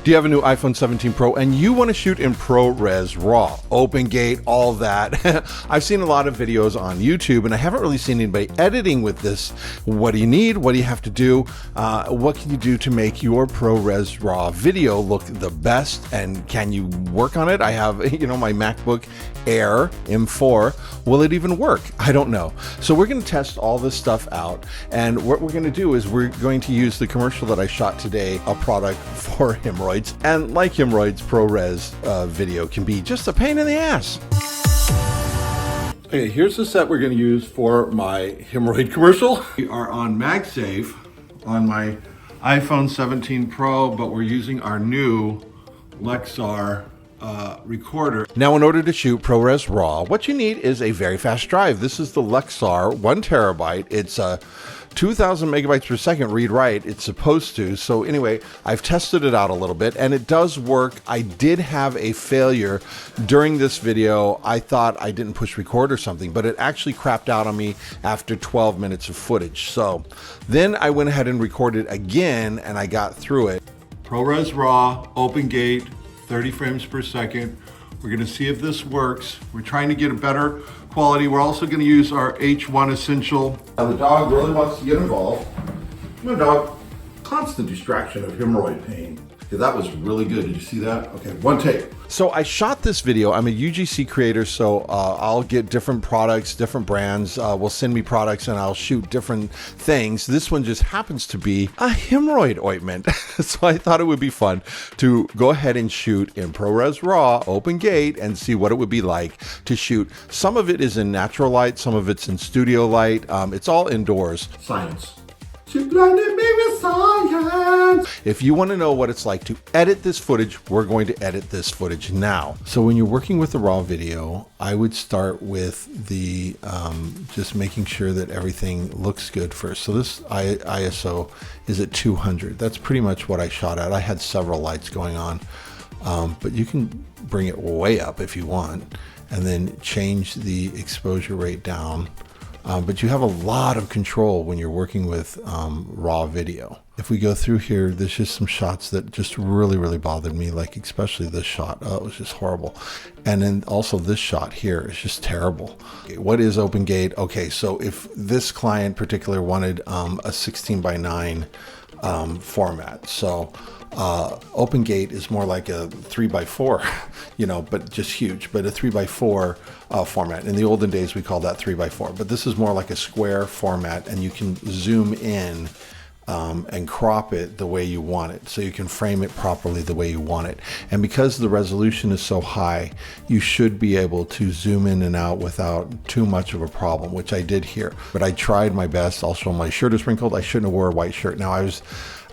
Do you have a new iPhone 17 Pro and you want to shoot in ProRes Raw, OpenGate, all that? I've seen a lot of videos on YouTube and I haven't really seen anybody editing with this. What do you need? What do you have to do? What can you do to make your ProRes Raw video look the best? And can you work on it? I have, my MacBook Air M4. Will it even work? I don't know. So we're going to test all this stuff out. And what we're going to do is we're going to use the commercial that I shot today, a product for hemorrhoids. And like hemorrhoids, ProRes video can be just a pain in the ass. Okay, here's the set we're going to use for my hemorrhoid commercial. We are on MagSafe on my iPhone 17 Pro, but we're using our new Lexar recorder. Now, in order to shoot ProRes Raw, what you need is a very fast drive. This is the Lexar 1 terabyte. It's a 2,000 megabytes per second read-write. It's supposed to. So anyway, I've tested it out a little bit and it does work. I did have a failure during this video. I thought I didn't push record or something, but it actually crapped out on me after 12 minutes of footage. So then I went ahead and recorded again and I got through it. ProRes Raw, OpenGate, 30 frames per second. We're going to see if this works. We're trying to get a better quality. We're also going to use our H1 Essential. Now the dog really wants to get involved. My dog, constant distraction of hemorrhoid pain. Okay, that was really good. Did you see that? Okay, one take. So I shot this video. I'm a UGC creator, so I'll get different products, different brands will send me products and I'll shoot different things. This one just happens to be a hemorrhoid ointment. So I thought it would be fun to go ahead and shoot in ProRes Raw, OpenGate, and see what it would be like to shoot. Some of it is in natural light, some of it's in studio light. It's all indoors. Science. She blinded me with science. If you want to know what it's like to edit this footage, we're going to edit this footage now. So when you're working with the raw video, I would start with the just making sure that everything looks good first. So this ISO is at 200. That's pretty much what I shot at. I had several lights going on, but you can bring it way up if you want, and then change the exposure rate down. But you have a lot of control when you're working with raw video. If we go through here, there's just some shots that just really bothered me, like especially this shot. Oh, it was just horrible. And then also this shot here is just terrible. What is OpenGate? Okay, so if this client particular wanted a 16:9 format, so OpenGate is more like a 3x4, but just huge, but a 3x4 format. In the olden days, we called that 3x4, but this is more like a square format, and you can zoom in and crop it the way you want it, so you can frame it properly the way you want it. And because the resolution is so high, you should be able to zoom in and out without too much of a problem, which I did here. But I tried my best. Also, my shirt is wrinkled. I shouldn't have wore a white shirt. Now,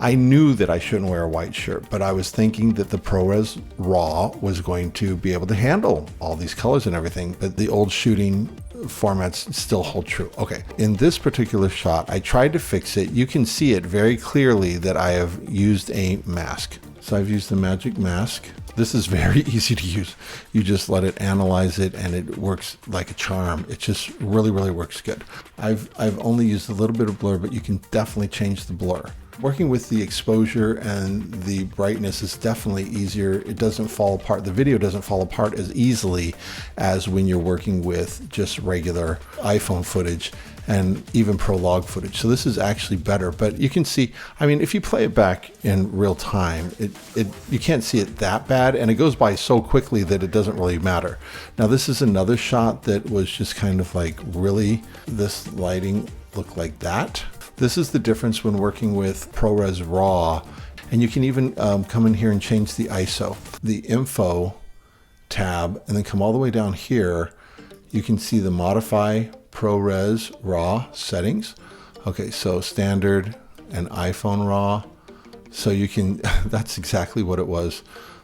I knew that I shouldn't wear a white shirt, but I was thinking that the ProRes Raw was going to be able to handle all these colors and everything, but the old shooting formats still hold true. Okay, in this particular shot, I tried to fix it. You can see it very clearly that I have used a mask. So I've used the magic mask. This is very easy to use. You just let it analyze it and it works like a charm. It just really works good. I've only used a little bit of blur, but you can definitely change the blur. Working with the exposure and the brightness is definitely easier. It doesn't fall apart. The video doesn't fall apart as easily as when you're working with just regular iPhone footage and even ProLog footage. So this is actually better, but you can see, if you play it back in real time, you can't see it that bad, and it goes by so quickly that it doesn't really matter. Now, this is another shot that was just kind of like, really, this lighting looked like that. This is the difference when working with ProRes Raw, and you can even come in here and change the ISO. The info tab, and then come all the way down here, you can see the modify ProRes Raw settings. Okay, so standard and iPhone Raw. So you can, that's exactly what it was.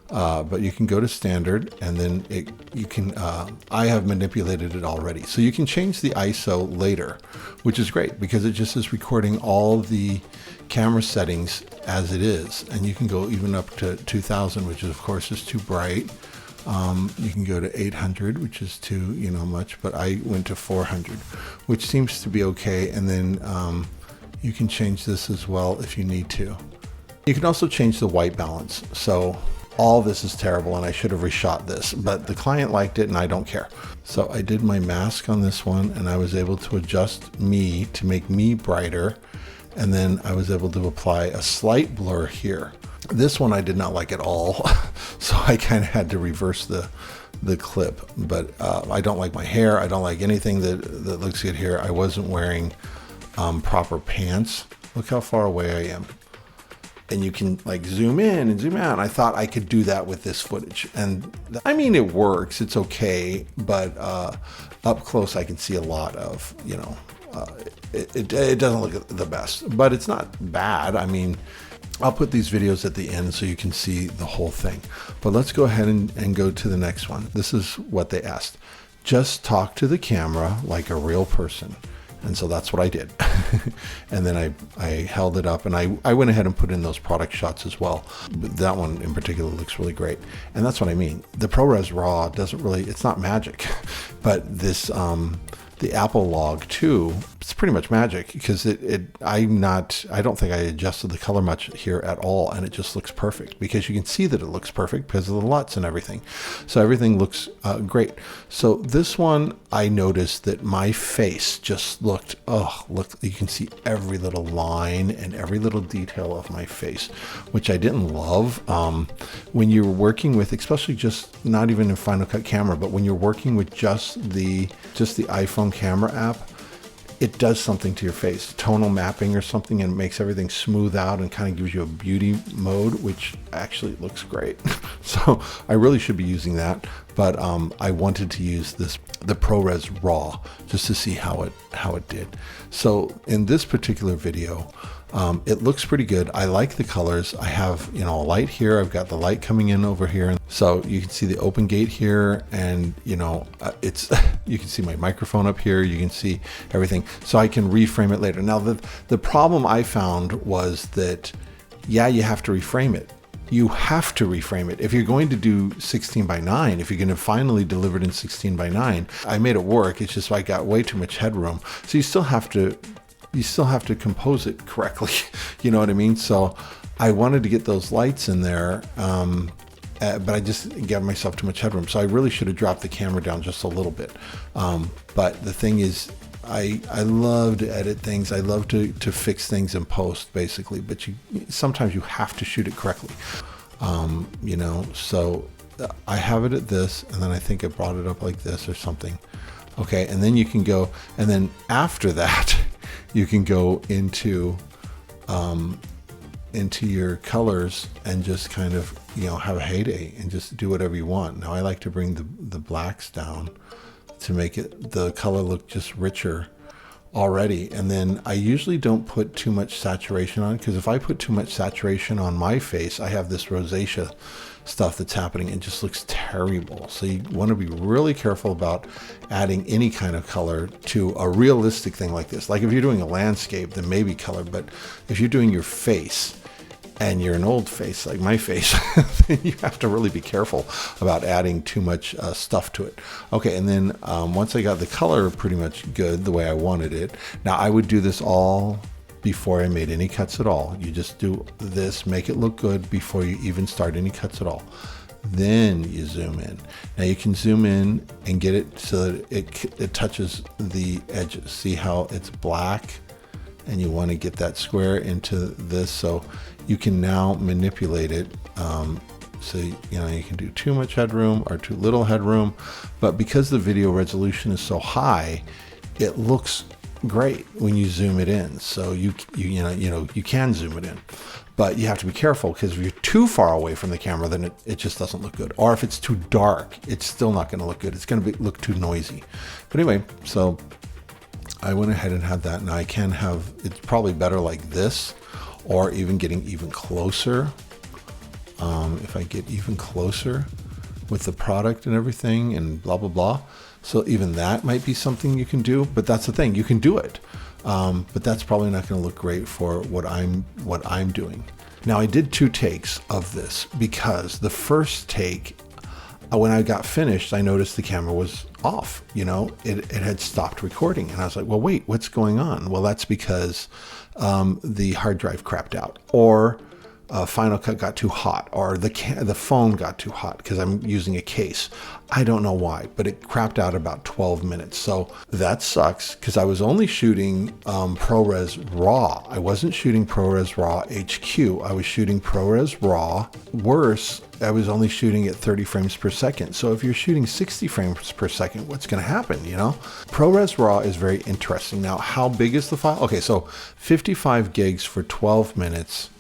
But you can go to standard, and then you can, I have manipulated it already. So you can change the ISO later, which is great because it just is recording all the camera settings as it is. And you can go even up to 2000, which is, of course is too bright. You can go to 800, which is too, much, but I went to 400, which seems to be okay. And then you can change this as well if you need to. You can also change the white balance. So all this is terrible and I should have reshot this, but the client liked it and I don't care. So I did my mask on this one and I was able to adjust me to make me brighter. And then I was able to apply a slight blur here. This one I did not like at all. So I kind of had to reverse the clip, but I don't like my hair. I don't like anything that looks good here. I wasn't wearing proper pants. Look how far away I am. And you can like zoom in and zoom out. And I thought I could do that with this footage. And I mean, it works, it's okay. But up close, I can see a lot of, you know, it doesn't look the best, but it's not bad. I mean, I'll put these videos at the end so you can see the whole thing. But let's go ahead and go to the next one. This is what they asked. Just talk to the camera like a real person. And so that's what I did. And then I held it up and I went ahead and put in those product shots as well. But that one in particular looks really great. And that's what I mean. The ProRes Raw doesn't really, it's not magic, but this, the Apple Log 2, it's pretty much magic because I don't think I adjusted the color much here at all, and it just looks perfect because you can see that it looks perfect because of the LUTs and everything. So everything looks great. So this one, I noticed that my face just looked, you can see every little line and every little detail of my face, which I didn't love. When you're working with, especially just not even in Final Cut Camera, but when you're working with just the iPhone camera app, it does something to your face, tonal mapping or something, and it makes everything smooth out and kind of gives you a beauty mode, which actually looks great. So I really should be using that, but I wanted to use the ProRes Raw just to see how it did. So in this particular video, it looks pretty good. I like the colors. I have, you know, a light here. I've got the light coming in over here. So you can see the open gate here, and you know, you can see my microphone up here. You can see everything. So I can reframe it later. Now the problem I found was that, yeah, you have to reframe it. You have to reframe it. If you're going to do 16:9, if you're going to finally deliver it in 16:9, I made it work. It's just I got way too much headroom. So you still have to compose it correctly. You know what I mean? So I wanted to get those lights in there, but I just gave myself too much headroom. So I really should have dropped the camera down just a little bit. But the thing is, I love to edit things. I love to fix things in post, basically. But sometimes you have to shoot it correctly. You know, so I have it at this, and then I think I brought it up like this or something. Okay, and then you can go, and then after that, you can go into your colors and just kind of, you know, have a heyday and just do whatever you want. Now I like to bring the blacks down to make the color look just richer already. And then I usually don't put too much saturation on, because if I put too much saturation on my face, I have this rosacea stuff that's happening. It just looks terrible. So you want to be really careful about adding any kind of color to a realistic thing like this. Like if you're doing a landscape, then maybe color, but if you're doing your face and you're an old face like my face, then you have to really be careful about adding too much stuff to it. Okay, and then once I got the color pretty much good the way I wanted it, now I would do this all before I made any cuts at all. You just do this, make it look good before you even start any cuts at all. Then you zoom in. Now you can zoom in and get it so that it touches the edges. See how it's black? And you want to get that square into this, so you can now manipulate it. So you know, you can do too much headroom or too little headroom, but because the video resolution is so high, it looks great when you zoom it in. So you can zoom it in, but you have to be careful, because if you're too far away from the camera, then it just doesn't look good. Or if it's too dark, it's still not going to look good. It's going to look too noisy. But anyway, so I went ahead and had that. Now I can have, it's probably better like this, or even getting even closer. If I get even closer with the product and everything and blah, blah, blah. So even that might be something you can do, but that's the thing, you can do it. But that's probably not going to look great for what I'm doing. Now I did 2 takes of this, because the first take, when I got finished, I noticed the camera was off. You know, it had stopped recording, and I was like, well, wait, what's going on? Well, that's because the hard drive crapped out, or Final Cut got too hot, or the phone got too hot because I'm using a case. I don't know why, but it crapped out about 12 minutes. So that sucks because I was only shooting ProRes Raw. I wasn't shooting ProRes Raw HQ. I was shooting ProRes Raw. Worse, I was only shooting at 30 frames per second. So if you're shooting 60 frames per second, what's going to happen, you know? ProRes Raw is very interesting. Now, how big is the file? Okay, so 55 gigs for 12 minutes.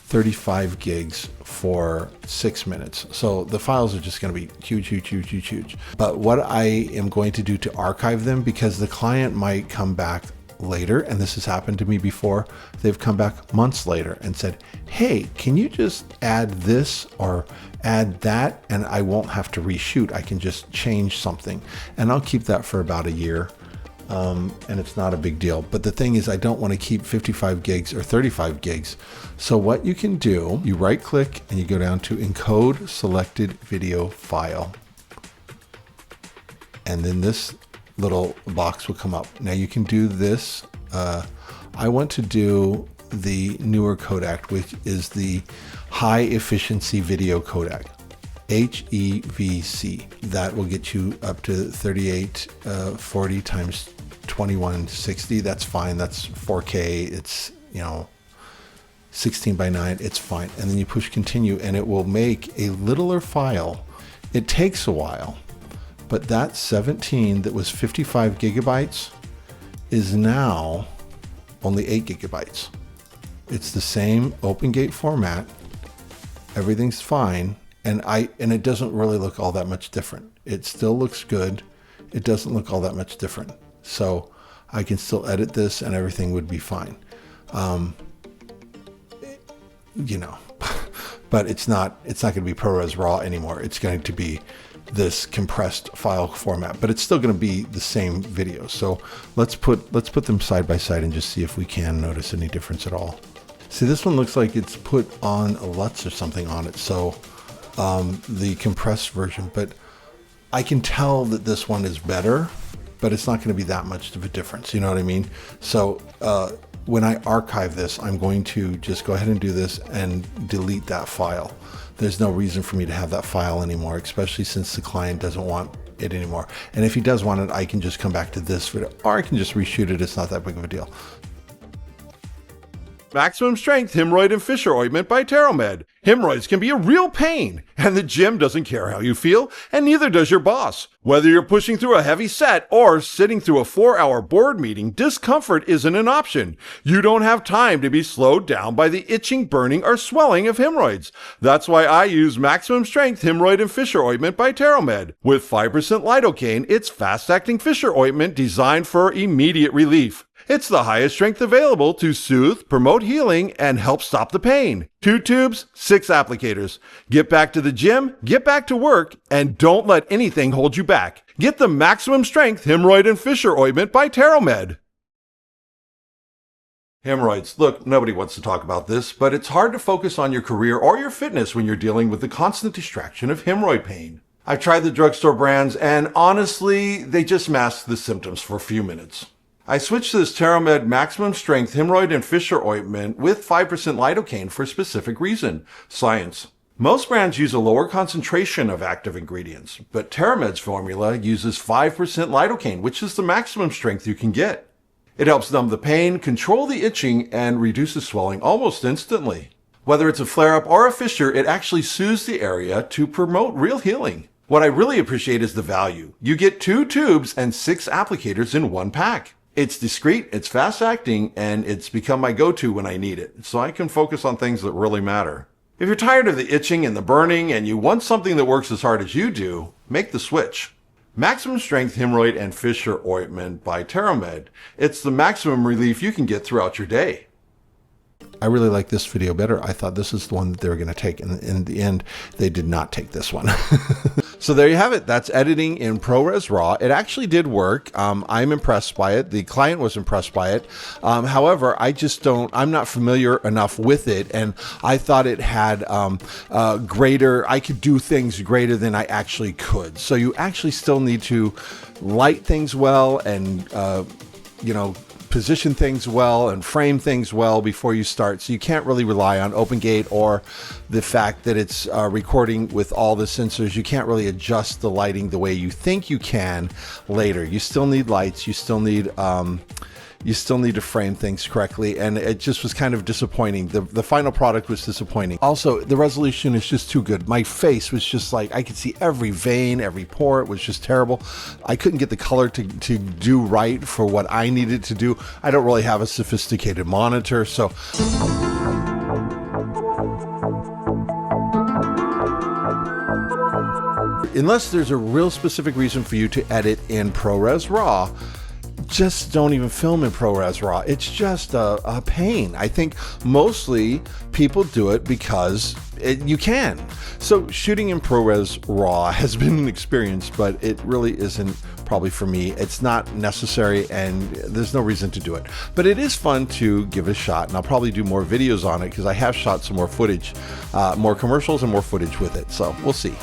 35 gigs for 6 minutes. So the files are just going to be huge. But what I am going to do to archive them, because the client might come back later, and this has happened to me before, they've come back months later and said, hey, can you just add this or add that? And I won't have to reshoot. I can just change something. And I'll keep that for about a year. And it's not a big deal. But the thing is, I don't want to keep 55 gigs or 35 gigs. So what you can do, you right click and you go down to encode selected video file. And then this little box will come up. Now you can do this. I want to do the newer codec, which is the high efficiency video codec. HEVC. That will get you up to 3840 times 2160. That's fine. That's 4K. It's, 16 by 9. It's fine. And then you push continue and it will make a littler file. It takes a while, but that 17 that was 55 gigabytes is now only 8 gigabytes. It's the same OpenGate format. Everything's fine. And it doesn't really look all that much different. It still looks good. It doesn't look all that much different. So I can still edit this and everything would be fine. But it's not going to be ProRes Raw anymore. It's going to be this compressed file format, but it's still going to be the same video. So let's put them side by side and just see if we can notice any difference at all. See, this one looks like it's put on a LUTs or something on it. So the compressed version, but I can tell that this one is better, but it's not going to be that much of a difference. You know what I mean? So when I archive this, I'm going to just go ahead and do this and delete that file. There's no reason for me to have that file anymore, especially since the client doesn't want it anymore. And if he does want it, I can just come back to this video, or I can just reshoot it. It's not that big of a deal. Maximum Strength Hemorrhoid and Fissure Ointment by TerraMed. Hemorrhoids can be a real pain, and the gym doesn't care how you feel, and neither does your boss. Whether you're pushing through a heavy set or sitting through a 4-hour board meeting, discomfort isn't an option. You don't have time to be slowed down by the itching, burning, or swelling of hemorrhoids. That's why I use Maximum Strength Hemorrhoid and Fissure Ointment by TerraMed. With 5% lidocaine, it's fast-acting fissure ointment designed for immediate relief. It's the highest strength available to soothe, promote healing, and help stop the pain. 2 tubes, 6 applicators. Get back to the gym, get back to work, and don't let anything hold you back. Get the Maximum Strength Hemorrhoid and Fissure Ointment by TerraMed. Hemorrhoids. Look, nobody wants to talk about this, but it's hard to focus on your career or your fitness when you're dealing with the constant distraction of hemorrhoid pain. I've tried the drugstore brands, and honestly, they just mask the symptoms for a few minutes. I switched to this TerraMed Maximum Strength Hemorrhoid and Fissure Ointment with 5% lidocaine for a specific reason: science. Most brands use a lower concentration of active ingredients, but TerraMed's formula uses 5% lidocaine, which is the maximum strength you can get. It helps numb the pain, control the itching, and reduces swelling almost instantly. Whether it's a flare-up or a fissure, it actually soothes the area to promote real healing. What I really appreciate is the value. You get 2 tubes and 6 applicators in one pack. It's discreet, it's fast-acting, and it's become my go-to when I need it, so I can focus on things that really matter. If you're tired of the itching and the burning and you want something that works as hard as you do, make the switch. Maximum Strength Hemorrhoid and Fissure Ointment by TerraMed. It's the maximum relief you can get throughout your day. I really like this video better. I thought this is the one that they were going to take, and in the end, they did not take this one. So there you have it. That's editing in ProRes Raw. It actually did work. I'm impressed by it. The client was impressed by it. However, I'm not familiar enough with it, and I thought it had I could do things greater than I actually could. So you actually still need to light things well and, position things well and frame things well before you start. So you can't really rely on OpenGate or the fact that it's recording with all the sensors. You can't really adjust the lighting the way you think you can later. You still need lights. You still need to frame things correctly, and it just was kind of disappointing. The final product was disappointing. Also, the resolution is just too good. My face was just like, I could see every vein, every pore. It was just terrible. I couldn't get the color to do right for what I needed to do. I don't really have a sophisticated monitor, so unless there's a real specific reason for you to edit in ProRes Raw, just don't even film in ProRes Raw. It's just a pain. I think mostly people do it because you can. So shooting in ProRes Raw has been an experience, but it really isn't probably for me. It's not necessary, and there's no reason to do it. But it is fun to give it a shot, and I'll probably do more videos on it because I have shot some more footage, more commercials and more footage with it. So we'll see.